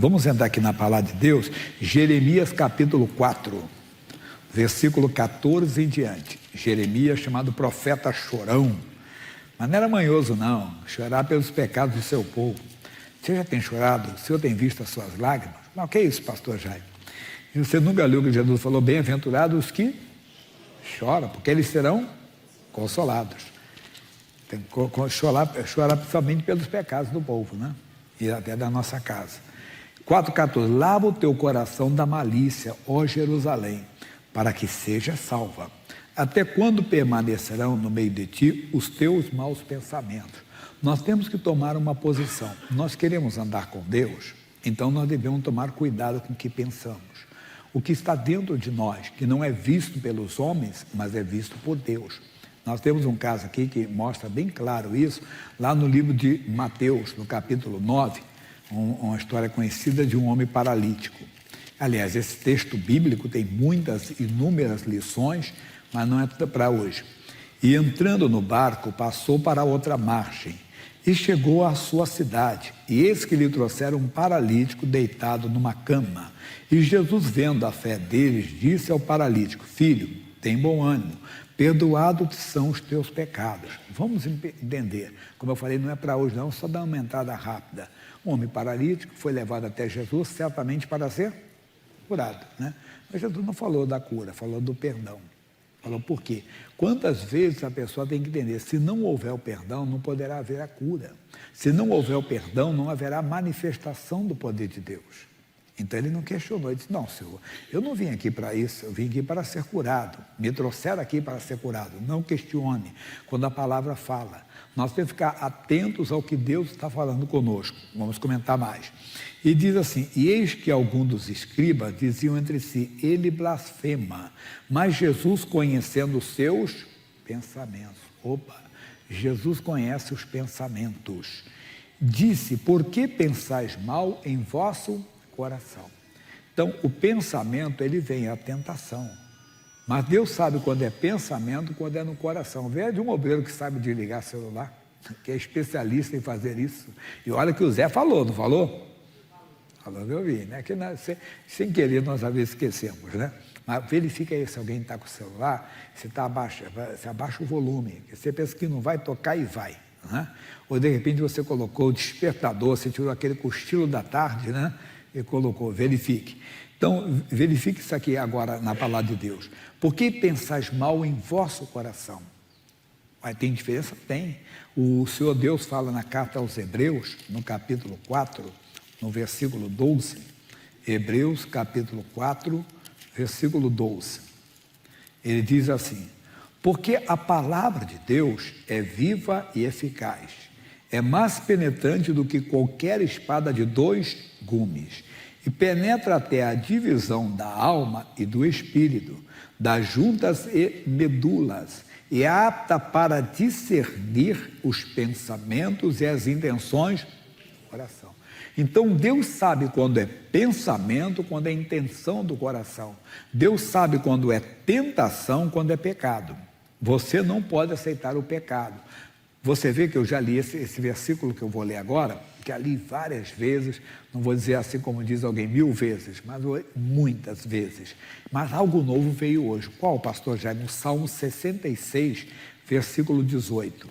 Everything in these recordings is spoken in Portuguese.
Vamos entrar aqui na palavra de Deus, Jeremias capítulo 4, versículo 14 em diante. Jeremias, chamado profeta chorão, mas não era manhoso não, chorar pelos pecados do seu povo. Você já tem chorado? O Senhor tem visto as suas lágrimas? Não, que é isso, pastor Jair? E você nunca leu que Jesus falou, bem-aventurados os que choram, porque eles serão consolados. Tem que chorar principalmente pelos pecados do povo, né? E até da nossa casa. 4,14, lava o teu coração da malícia, ó Jerusalém, para que seja salva. Até quando permanecerão no meio de ti os teus maus pensamentos? Nós temos que tomar uma posição. Nós queremos andar com Deus, então nós devemos tomar cuidado com o que pensamos. O que está dentro de nós, que não é visto pelos homens, mas é visto por Deus. Nós temos um caso aqui que mostra bem claro isso, lá no livro de Mateus, no capítulo 9, uma história conhecida de um homem paralítico. Aliás, esse texto bíblico tem inúmeras lições, mas não é para hoje. E entrando no barco, passou para outra margem e chegou à sua cidade. E eis que lhe trouxeram um paralítico deitado numa cama. E Jesus, vendo a fé deles, disse ao paralítico, filho, tem bom ânimo, perdoados são os teus pecados. Vamos entender, como eu falei, não é para hoje não, só dar uma entrada rápida. Um homem paralítico foi levado até Jesus, certamente para ser curado, né? Mas Jesus não falou da cura, falou do perdão. Falou por quê? Quantas vezes a pessoa tem que entender, se não houver o perdão, não poderá haver a cura. Se não houver o perdão, não haverá manifestação do poder de Deus. Então ele não questionou, ele disse, não, Senhor, eu não vim aqui para isso, eu vim aqui para ser curado. Me trouxeram aqui para ser curado. Não questione quando a palavra fala. Nós temos que ficar atentos ao que Deus está falando conosco. Vamos comentar mais. E diz assim, e eis que alguns dos escribas diziam entre si, ele blasfema, mas Jesus, conhecendo os seus pensamentos, Jesus conhece os pensamentos, disse, por que pensais mal em vosso coração? Então, o pensamento, ele vem à tentação, mas Deus sabe quando é pensamento, quando é no coração. Veja de um obreiro que sabe desligar celular, que é especialista em fazer isso, e olha que o Zé falou, não falou? Falando, eu vi, né? Que sem querer nós às vezes esquecemos, né? Mas verifica aí se alguém está com o celular, você abaixa o volume, você pensa que não vai tocar e vai, né? Ou de repente você colocou o despertador, você tirou aquele cochilo da tarde, né? E colocou, verifique. Então, verifique isso aqui agora na palavra de Deus. Por que pensais mal em vosso coração? Mas tem diferença? Tem. O Senhor Deus fala na carta aos Hebreus, no capítulo 4, no versículo 12, Hebreus capítulo 4, versículo 12, ele diz assim, porque a palavra de Deus é viva e eficaz, é mais penetrante do que qualquer espada de 2 gumes, e penetra até a divisão da alma e do espírito, das juntas e medulas, e é apta para discernir os pensamentos e as intenções do coração. Então Deus sabe quando é pensamento, quando é intenção do coração. Deus sabe quando é tentação, quando é pecado. Você não pode aceitar o pecado. Você vê que eu já li esse versículo que eu vou ler agora, que eu li várias vezes, não vou dizer assim como diz alguém 1000 vezes, mas muitas vezes. Mas algo novo veio hoje. Qual, pastor Jair? No Salmo 66, versículo 18.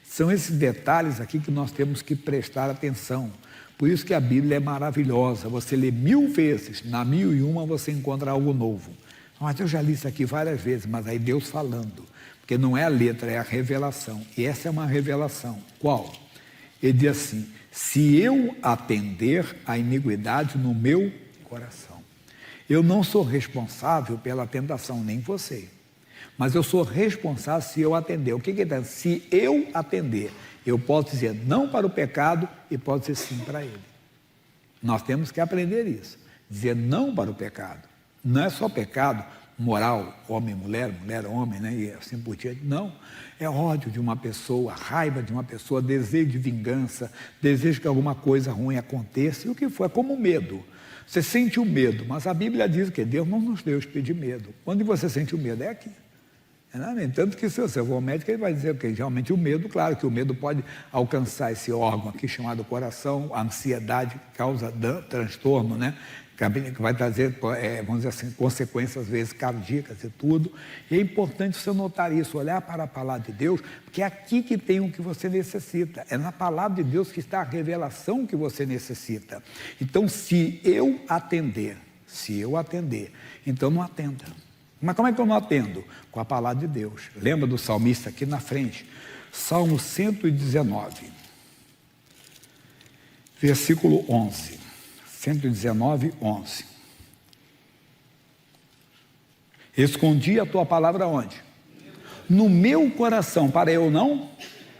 São esses detalhes aqui que nós temos que prestar atenção. Por isso que a Bíblia é maravilhosa. Você lê 1000 vezes, na 1001 você encontra algo novo. Mas eu já li isso aqui várias vezes, mas aí Deus falando. Porque não é a letra, é a revelação. E essa é uma revelação. Qual? Ele diz assim, se eu atender a iniquidade no meu coração. Eu não sou responsável pela tentação, nem você. Mas eu sou responsável se eu atender. O que ele está dizendo? Se eu atender, eu posso dizer não para o pecado e posso dizer sim para ele. Nós temos que aprender isso. Dizer não para o pecado. Não é só pecado moral, homem, mulher, mulher, homem, né? E assim por diante. Não. É ódio de uma pessoa, raiva de uma pessoa, desejo de vingança, desejo que alguma coisa ruim aconteça. E o que for? É como medo. Você sente o medo, mas a Bíblia diz que Deus não nos deu espírito de medo. Onde você sente o medo? É aqui. Tanto que se você for ao médico, ele vai dizer que realmente o medo, claro que o medo pode alcançar esse órgão aqui chamado coração, a ansiedade causa transtorno, né? Que vai trazer, vamos dizer assim, consequências às vezes cardíacas e tudo. E é importante você notar isso, olhar para a palavra de Deus, porque é aqui que tem o que você necessita. É na palavra de Deus que está a revelação que você necessita. Então, se eu atender, então não atenda. Mas como é que eu não atendo? Com a palavra de Deus. Lembra do salmista aqui na frente? Salmo 119, versículo 11. 119, 11. Escondi a tua palavra onde? No meu coração, para eu não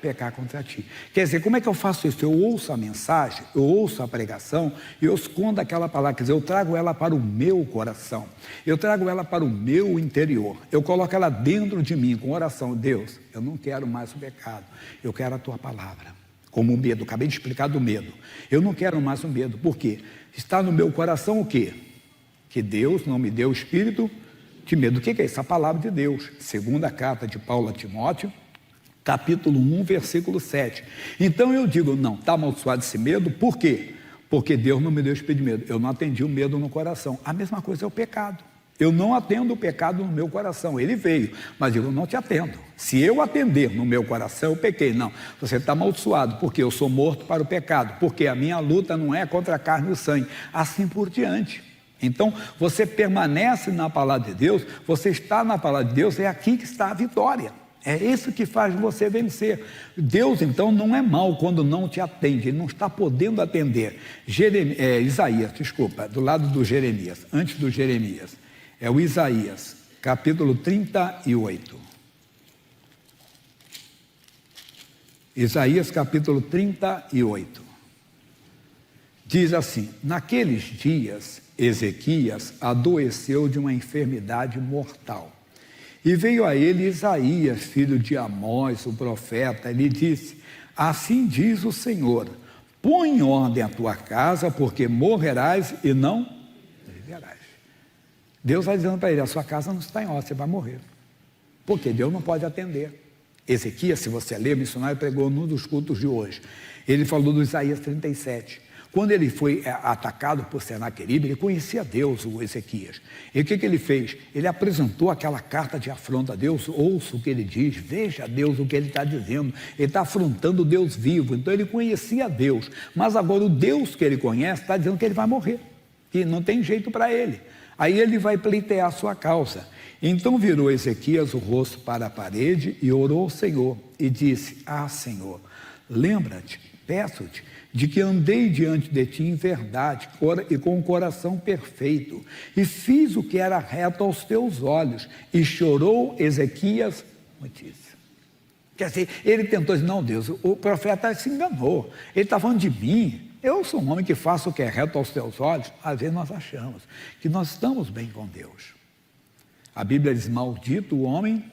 pecar contra ti. Quer dizer, como é que eu faço isso? Eu ouço a mensagem, eu ouço a pregação e eu escondo aquela palavra, quer dizer, eu trago ela para o meu coração, eu trago ela para o meu interior, eu coloco ela dentro de mim com oração. Deus, eu não quero mais o pecado, eu quero a tua palavra. Como o medo, acabei de explicar do medo. Eu não quero mais o medo, por quê? Está no meu coração o quê? Que Deus não me deu espírito de medo. O que é isso? A palavra de Deus. Segunda carta de Paulo a Timóteo, capítulo 1, versículo 7. Então eu digo, não, está amaldiçoado esse medo, por quê? Porque Deus não me deu espírito de medo. Eu não atendi o medo no coração. A mesma coisa é o pecado. Eu não atendo o pecado no meu coração. Ele veio, mas eu não te atendo. Se eu atender no meu coração, eu pequei. Não, você está amaldiçoado, porque eu sou morto para o pecado, porque a minha luta não é contra a carne e o sangue, assim por diante. Então, você permanece na palavra de Deus, você está na palavra de Deus, é aqui que está a vitória. É isso que faz você vencer. Deus, então, não é mau quando não te atende, Ele não está podendo atender. Isaías, do lado do Jeremias, antes do Jeremias. É o Isaías, capítulo 38. Isaías, capítulo 38. Diz assim: naqueles dias, Ezequias adoeceu de uma enfermidade mortal. E veio a ele Isaías, filho de Amós, o profeta, e lhe disse: assim diz o Senhor, põe em ordem a tua casa, porque morrerás e não viverás. Deus vai dizendo para ele: a sua casa não está em ordem, você vai morrer. Porque Deus não pode atender. Ezequias, se você ler, o missionário pregou num dos cultos de hoje. Ele falou do Isaías 37. Quando ele foi atacado por Senaqueribe, ele conhecia Deus, o Ezequias. E o que ele fez? Ele apresentou aquela carta de afronta a Deus. Ouça o que ele diz, veja Deus o que ele está dizendo. Ele está afrontando o Deus vivo. Então ele conhecia Deus. Mas agora o Deus que ele conhece está dizendo que ele vai morrer. Que não tem jeito para ele. Aí ele vai pleitear a sua causa. Então virou Ezequias o rosto para a parede e orou ao Senhor. E disse: ah, Senhor, lembra-te, peço-te, de que andei diante de ti em verdade e com o coração perfeito, e fiz o que era reto aos teus olhos. E chorou Ezequias muitíssimo. Quer dizer, ele tentou dizer: não, Deus, o profeta se enganou, ele está falando de mim. Eu sou um homem que faço o que é reto aos teus olhos. Às vezes nós achamos que nós estamos bem com Deus. A Bíblia diz: maldito o homem,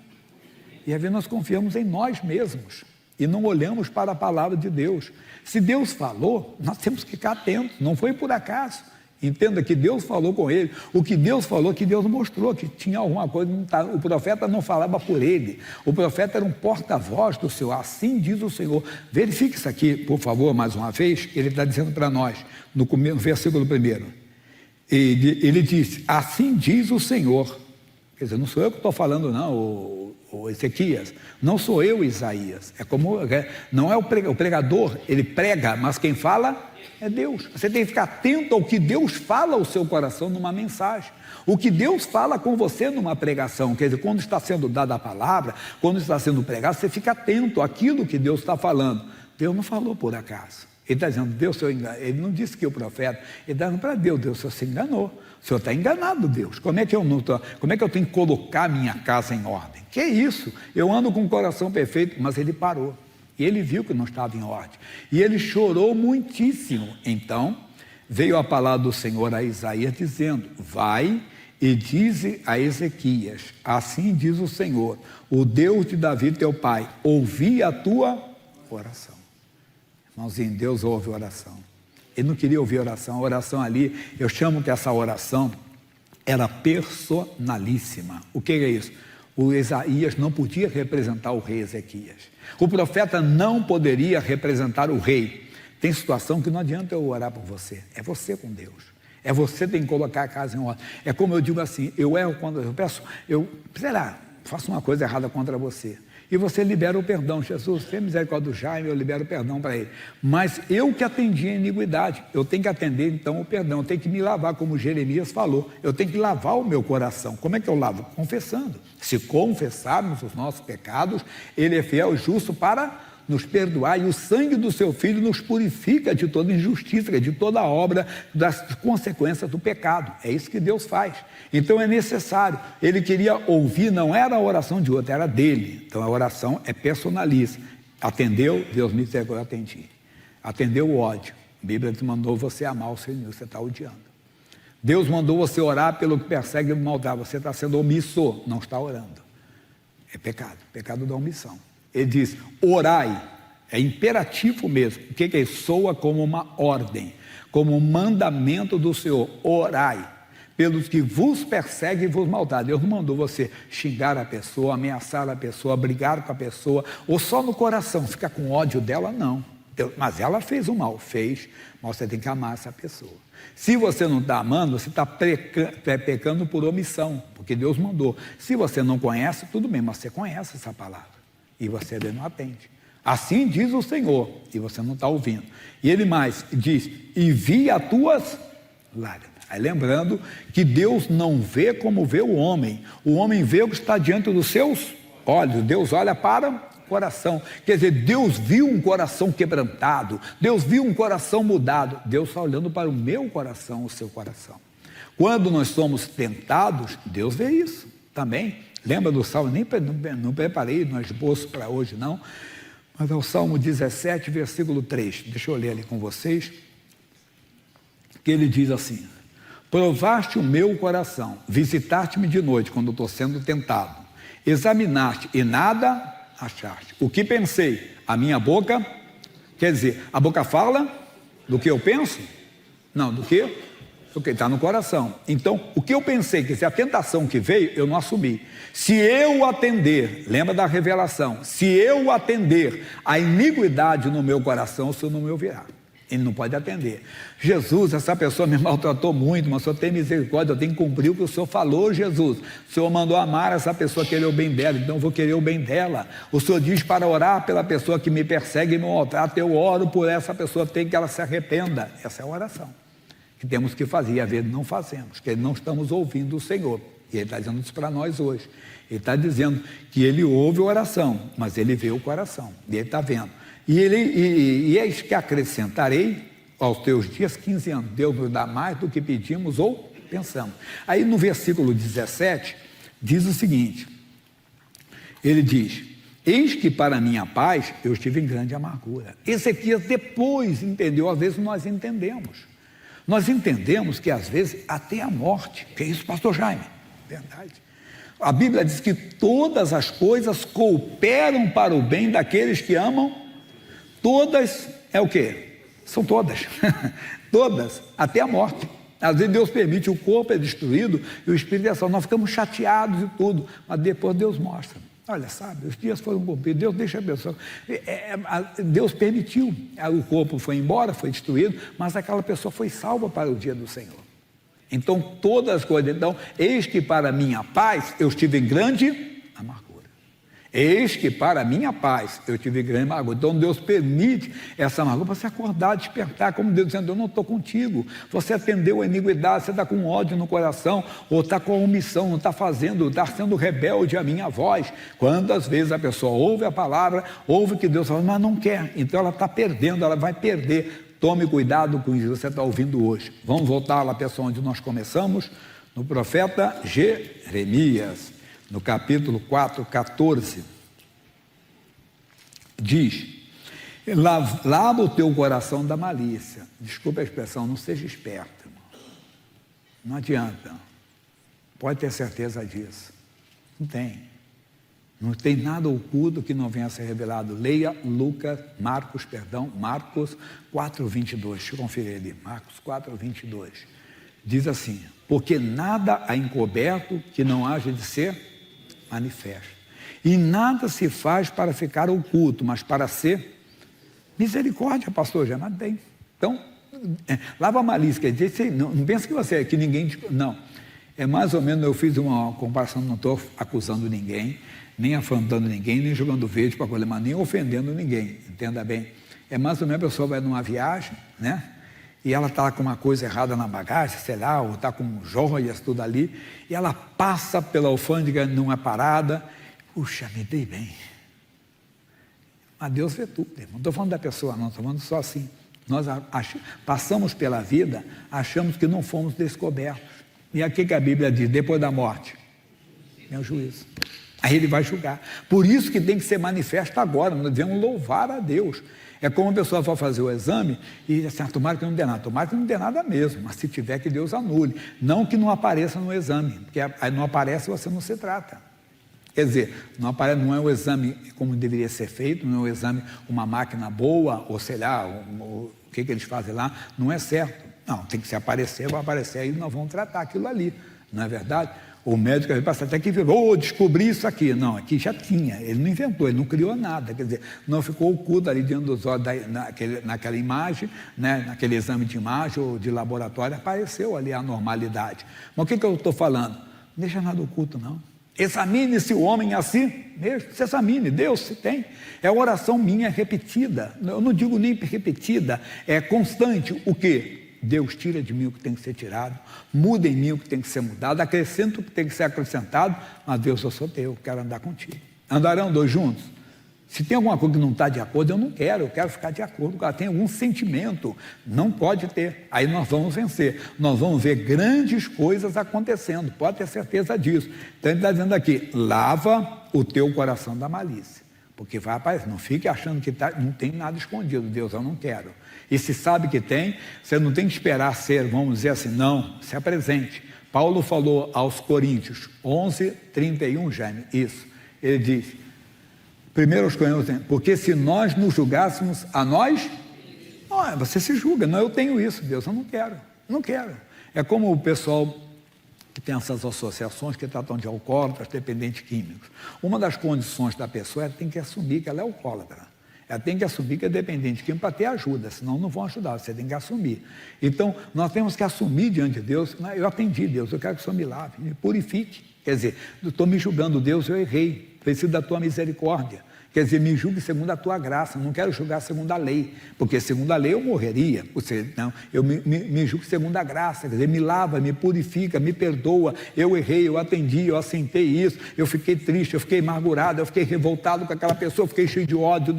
e às vezes nós confiamos em nós mesmos e não olhamos para a palavra de Deus. Se Deus falou, nós temos que ficar atentos, não foi por acaso. Entenda que Deus falou com ele, o que Deus falou, que Deus mostrou, que tinha alguma coisa, o profeta não falava por ele, o profeta era um porta-voz do Senhor, assim diz o Senhor. Verifique isso aqui, por favor, mais uma vez. Ele está dizendo para nós, no versículo 1, ele disse: assim diz o Senhor. Quer dizer, não sou eu que estou falando, não, o Ezequias, não sou eu, Isaías. Não é o pregador, ele prega, mas quem fala é Deus. Você tem que ficar atento ao que Deus fala ao seu coração numa mensagem, o que Deus fala com você numa pregação. Quer dizer, quando está sendo dada a palavra, quando está sendo pregado, você fica atento àquilo que Deus está falando. Deus não falou por acaso. Ele está dizendo: Deus, ele não disse que o profeta, ele está dizendo para Deus: Deus, o senhor se enganou, o senhor está enganado, Deus. Como é que eu tenho que colocar minha casa em ordem? Que é isso? Eu ando com o coração perfeito. Mas ele parou, e ele viu que não estava em ordem, e ele chorou muitíssimo. Então veio a palavra do Senhor a Isaías dizendo: vai e dize a Ezequias: assim diz o Senhor, o Deus de Davi teu pai, ouvi a tua oração. Irmãozinho, Deus ouve oração. Ele não queria ouvir oração. A oração ali, eu chamo que essa oração era personalíssima. O que é isso? O Isaías não podia representar o rei Ezequias. O profeta não poderia representar o rei. Tem situação que não adianta eu orar por você. É você com Deus. É você que tem que colocar a casa em ordem. É como eu digo assim, eu erro quando eu peço, sei lá, faço uma coisa errada contra você. E você libera o perdão. Jesus, tem misericórdia do Jaime, eu libero o perdão para ele. Mas eu que atendi a iniquidade, eu tenho que atender então o perdão. Eu tenho que me lavar, como Jeremias falou. Eu tenho que lavar o meu coração. Como é que eu lavo? Confessando. Se confessarmos os nossos pecados, ele é fiel e justo para nos perdoar, e o sangue do seu Filho nos purifica de toda injustiça, de toda obra das consequências do pecado. É isso que Deus faz. Então é necessário. Ele queria ouvir, não era a oração de outro, era dele. Então a oração é personalista. Atendeu, Deus me entregou, eu atendi. Atendeu o ódio. A Bíblia te mandou você amar o Senhor, você está odiando. Deus mandou você orar pelo que persegue e maldade, você está sendo omisso, não está orando. É pecado, pecado da omissão. Ele diz, orai, é imperativo mesmo. O que é isso? Soa como uma ordem, como um mandamento do Senhor. Orai, pelos que vos perseguem e vos maldade. Deus não mandou você xingar a pessoa, ameaçar a pessoa, brigar com a pessoa, ou só no coração, ficar com ódio dela, não. Mas ela fez o mal, fez, mas você tem que amar essa pessoa. Se você não está amando, você está pecando por omissão, porque Deus mandou. Se você não conhece, tudo bem, mas você conhece essa palavra. E você não atende. Assim diz o Senhor, e você não está ouvindo. E ele mais diz, envia as tuas lágrimas. Aí lembrando que Deus não vê como vê o homem vê o que está diante dos seus olhos, Deus olha para o coração. Quer dizer, Deus viu um coração quebrantado, Deus viu um coração mudado, Deus está olhando para o meu coração, o seu coração. Quando nós somos tentados, Deus vê isso também. Lembra do Salmo? Não preparei no esboço para hoje, não. Mas é o Salmo 17, versículo 3. Deixa eu ler ali com vocês. Que ele diz assim, provaste o meu coração, visitaste-me de noite, quando estou sendo tentado. Examinaste e nada achaste. O que pensei? A minha boca, quer dizer, a boca fala do que eu penso? Não, do que? Porque está no coração. Então, o que eu pensei, que se a tentação que veio, eu não assumi. Se eu atender, lembra da revelação, se eu atender a iniquidade no meu coração, o Senhor não me ouvirá. Ele não pode atender. Jesus, essa pessoa me maltratou muito, mas o Senhor tem misericórdia, eu tenho que cumprir o que o Senhor falou, Jesus. O Senhor mandou amar essa pessoa, querer o bem dela, então eu vou querer o bem dela. O Senhor diz para orar pela pessoa que me persegue e me maltrata, eu oro por essa pessoa, tem que ela se arrependa. Essa é a oração que temos que fazer, e às vezes não fazemos, porque não estamos ouvindo o Senhor, e Ele está dizendo isso para nós hoje. Ele está dizendo que Ele ouve a oração, mas Ele vê o coração, e Ele está vendo. E eis que acrescentarei aos teus dias 15 anos, Deus nos dá mais do que pedimos ou pensamos. Aí no versículo 17, diz o seguinte, ele diz, eis que para minha paz eu estive em grande amargura. Ezequias depois entendeu, às vezes nós entendemos. Nós entendemos que às vezes até a morte, que é isso, pastor Jaime? Verdade. A Bíblia diz que todas as coisas cooperam para o bem daqueles que amam. Todas é o quê? São todas. Todas, até a morte. Às vezes Deus permite, o corpo é destruído e o espírito é salvo. Nós ficamos chateados e tudo, mas depois Deus mostra. Olha, sabe, os dias foram cumpridos, Deus deixa a pessoa. Deus permitiu, o corpo foi embora, foi destruído, mas aquela pessoa foi salva para o dia do Senhor. Então, todas as coisas, então, eis que para minha paz eu estive em grande amargura. Eis que para minha paz eu tive grande amargura. Então Deus permite essa amargura para você acordar, despertar, como Deus dizendo, eu não estou contigo. Você atendeu a iniquidade, você está com ódio no coração, ou está com omissão, não está fazendo, está sendo rebelde à minha voz. Quantas vezes a pessoa ouve a palavra, ouve o que Deus fala, mas não quer, então ela está perdendo, ela vai perder. Tome cuidado com isso que você está ouvindo hoje. Vamos voltar lá, pessoal, onde nós começamos, no profeta Jeremias. No capítulo 4, 14, diz, lava o teu coração da malícia. Desculpa a expressão, não seja esperto, irmão. Não adianta. Pode ter certeza disso. Não tem. Não tem nada oculto que não venha a ser revelado. Leia Marcos 4, 22. Deixa eu conferir ali. Marcos 4, 22. Diz assim, porque nada há encoberto que não haja de ser manifesta. E nada se faz para ficar oculto, mas para ser misericórdia, pastor, já não tem. Então, lava a malícia, quer dizer, não pensa que você é que ninguém... Não, é mais ou menos, eu fiz uma comparação, não estou acusando ninguém, nem afrontando ninguém, nem jogando verde para coisa, mas nem ofendendo ninguém, entenda bem. É mais ou menos a pessoa vai numa viagem, né? E ela está com uma coisa errada na bagagem, sei lá, ou está com joias, tudo ali, e ela passa pela alfândega numa parada, puxa, me dei bem. Mas Deus vê tudo, irmão. Não estou falando da pessoa, não, estou falando só assim. Nós passamos pela vida, achamos que não fomos descobertos. E aqui que a Bíblia diz, depois da morte, é o juízo. Aí ele vai julgar. Por isso que tem que ser manifesto agora, nós devemos louvar a Deus. É como a pessoa vai fazer o exame e diz assim, tomara que não dê nada. Tomara que não dê nada mesmo, mas se tiver, que Deus anule. Não que não apareça no exame, porque aí não aparece, você não se trata. Quer dizer, não é o exame como deveria ser feito, não é o exame uma máquina boa, ou sei lá, o que eles fazem lá, não é certo. Não, tem que se aparecer, vai aparecer, aí nós vamos tratar aquilo ali, não é verdade? O médico vai passar até que virou, descobri isso aqui. Não, aqui já tinha, ele não inventou, ele não criou nada, quer dizer, não ficou oculto ali diante dos olhos, naquela imagem, né, naquele exame de imagem ou de laboratório, apareceu ali a normalidade. Mas o que eu estou falando? Não deixa nada oculto, não. Examine-se o homem assim mesmo, se examine, Deus se tem. É oração minha repetida, eu não digo nem repetida, é constante. O quê? Deus tira de mim o que tem que ser tirado, muda em mim o que tem que ser mudado, acrescenta o que tem que ser acrescentado, mas Deus, eu sou teu, quero andar contigo. Andarão dois juntos? Se tem alguma coisa que não está de acordo, eu quero ficar de acordo, tem algum sentimento, não pode ter, aí nós vamos vencer, nós vamos ver grandes coisas acontecendo, pode ter certeza disso. Então ele está dizendo aqui, lava o teu coração da malícia, porque vai aparecer, não fique achando que não tem nada escondido, Deus, eu não quero. E se sabe que tem, você não tem que esperar ser, vamos dizer assim, não, se apresente. Paulo falou aos Coríntios, 11:31, Jaime, isso, ele diz, primeiro aos Coríntios, porque se nós nos julgássemos a nós, não, você se julga, não, eu tenho isso, Deus, eu não quero. É como o pessoal que tem essas associações que tratam de alcoólatras, dependentes químicos. Uma das condições da pessoa é que tem que assumir que ela é alcoólatra. Ela tem que assumir que é dependente químico para ter ajuda, senão não vão ajudar, você tem que assumir. Então, nós temos que assumir diante de Deus, eu atendi Deus, eu quero que o Senhor me lave, me purifique. Quer dizer, eu estou me julgando, Deus, eu errei, preciso da tua misericórdia. Quer dizer, me julgue segundo a tua graça, não quero julgar segundo a lei, porque segundo a lei eu morreria. Ou seja, não, eu me julgo segundo a graça, quer dizer, me lava, me purifica, me perdoa, eu errei, eu atendi, eu assentei isso, eu fiquei triste, eu fiquei amargurado, eu fiquei revoltado com aquela pessoa, eu fiquei cheio de ódio,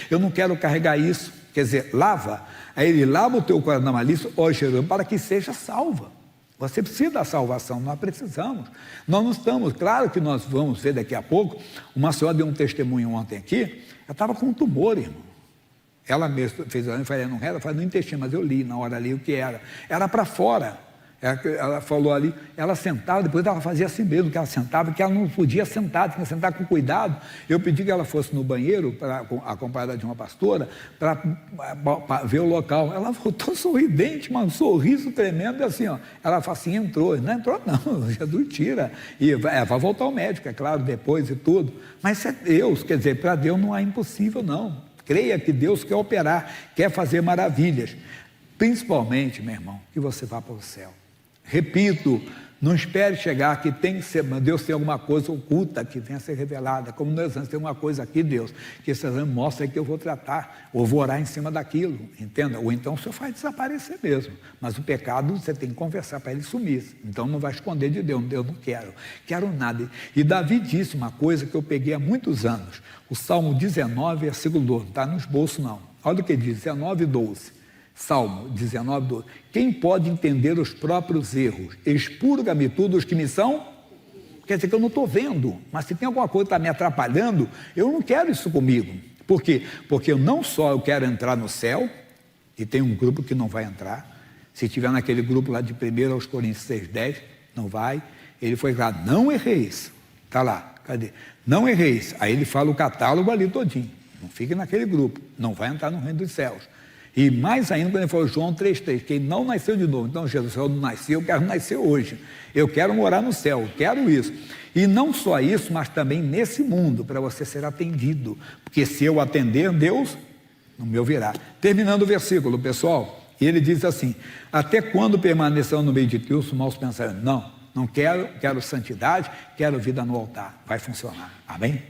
eu não quero carregar isso. Quer dizer, lava, aí ele lava o teu coração da malícia, ó Jesus, para que seja salva. Você precisa da salvação, nós precisamos. Nós não estamos, claro que nós vamos ver daqui a pouco, uma senhora deu um testemunho ontem aqui, ela estava com um tumor, irmão. Ela mesma fez, eu falei, não era, no intestino, mas eu li na hora ali o que era. Era para fora. Ela falou ali, ela sentava, depois ela fazia assim mesmo, que ela sentava, que ela não podia sentar, tinha que sentar com cuidado. Eu pedi que ela fosse no banheiro, acompanhada de uma pastora, para ver o local. Ela voltou sorridente, mas um sorriso tremendo, e assim, ó, ela falou assim, não entrou não, Jesus tira, e vai voltar ao médico, é claro, depois e tudo, mas isso é Deus, quer dizer, para Deus não é impossível não, creia que Deus quer operar, quer fazer maravilhas, principalmente, meu irmão, que você vá para o céu. Repito, não espere chegar que tem que ser, Deus tem alguma coisa oculta que venha a ser revelada, como no exame, tem uma coisa aqui, Deus, que esse exame mostra que eu vou tratar, ou vou orar em cima daquilo, entenda? Ou então o Senhor faz desaparecer mesmo, mas o pecado você tem que conversar para ele sumir, então não vai esconder de Deus, eu não quero nada. E Davi disse uma coisa que eu peguei há muitos anos, o Salmo 19, versículo 12, não está nos bolsos não, olha o que diz, 19, 12. Salmo 19, 12. Quem pode entender os próprios erros? Expurga-me tudo os que me são. Quer dizer que eu não estou vendo, mas se tem alguma coisa que está me atrapalhando, eu não quero isso comigo. Por quê? Porque eu quero entrar no céu, e tem um grupo que não vai entrar. Se estiver naquele grupo lá de 1 aos Coríntios 6,10, não vai. Ele foi lá, não erreis. Está lá, cadê? Não erreis. Aí ele fala o catálogo ali todinho. Não fique naquele grupo, não vai entrar no reino dos céus. E mais ainda quando ele falou João 3,3, quem não nasceu de novo. Então Jesus, eu não nasci, eu quero nascer hoje. Eu quero morar no céu, eu quero isso. E não só isso, mas também nesse mundo, para você ser atendido. Porque se eu atender, Deus não me ouvirá. Terminando o versículo, pessoal, ele diz assim: até quando permanecerão no meio de ti os maus pensamentos? Não quero santidade, quero vida no altar. Vai funcionar. Amém?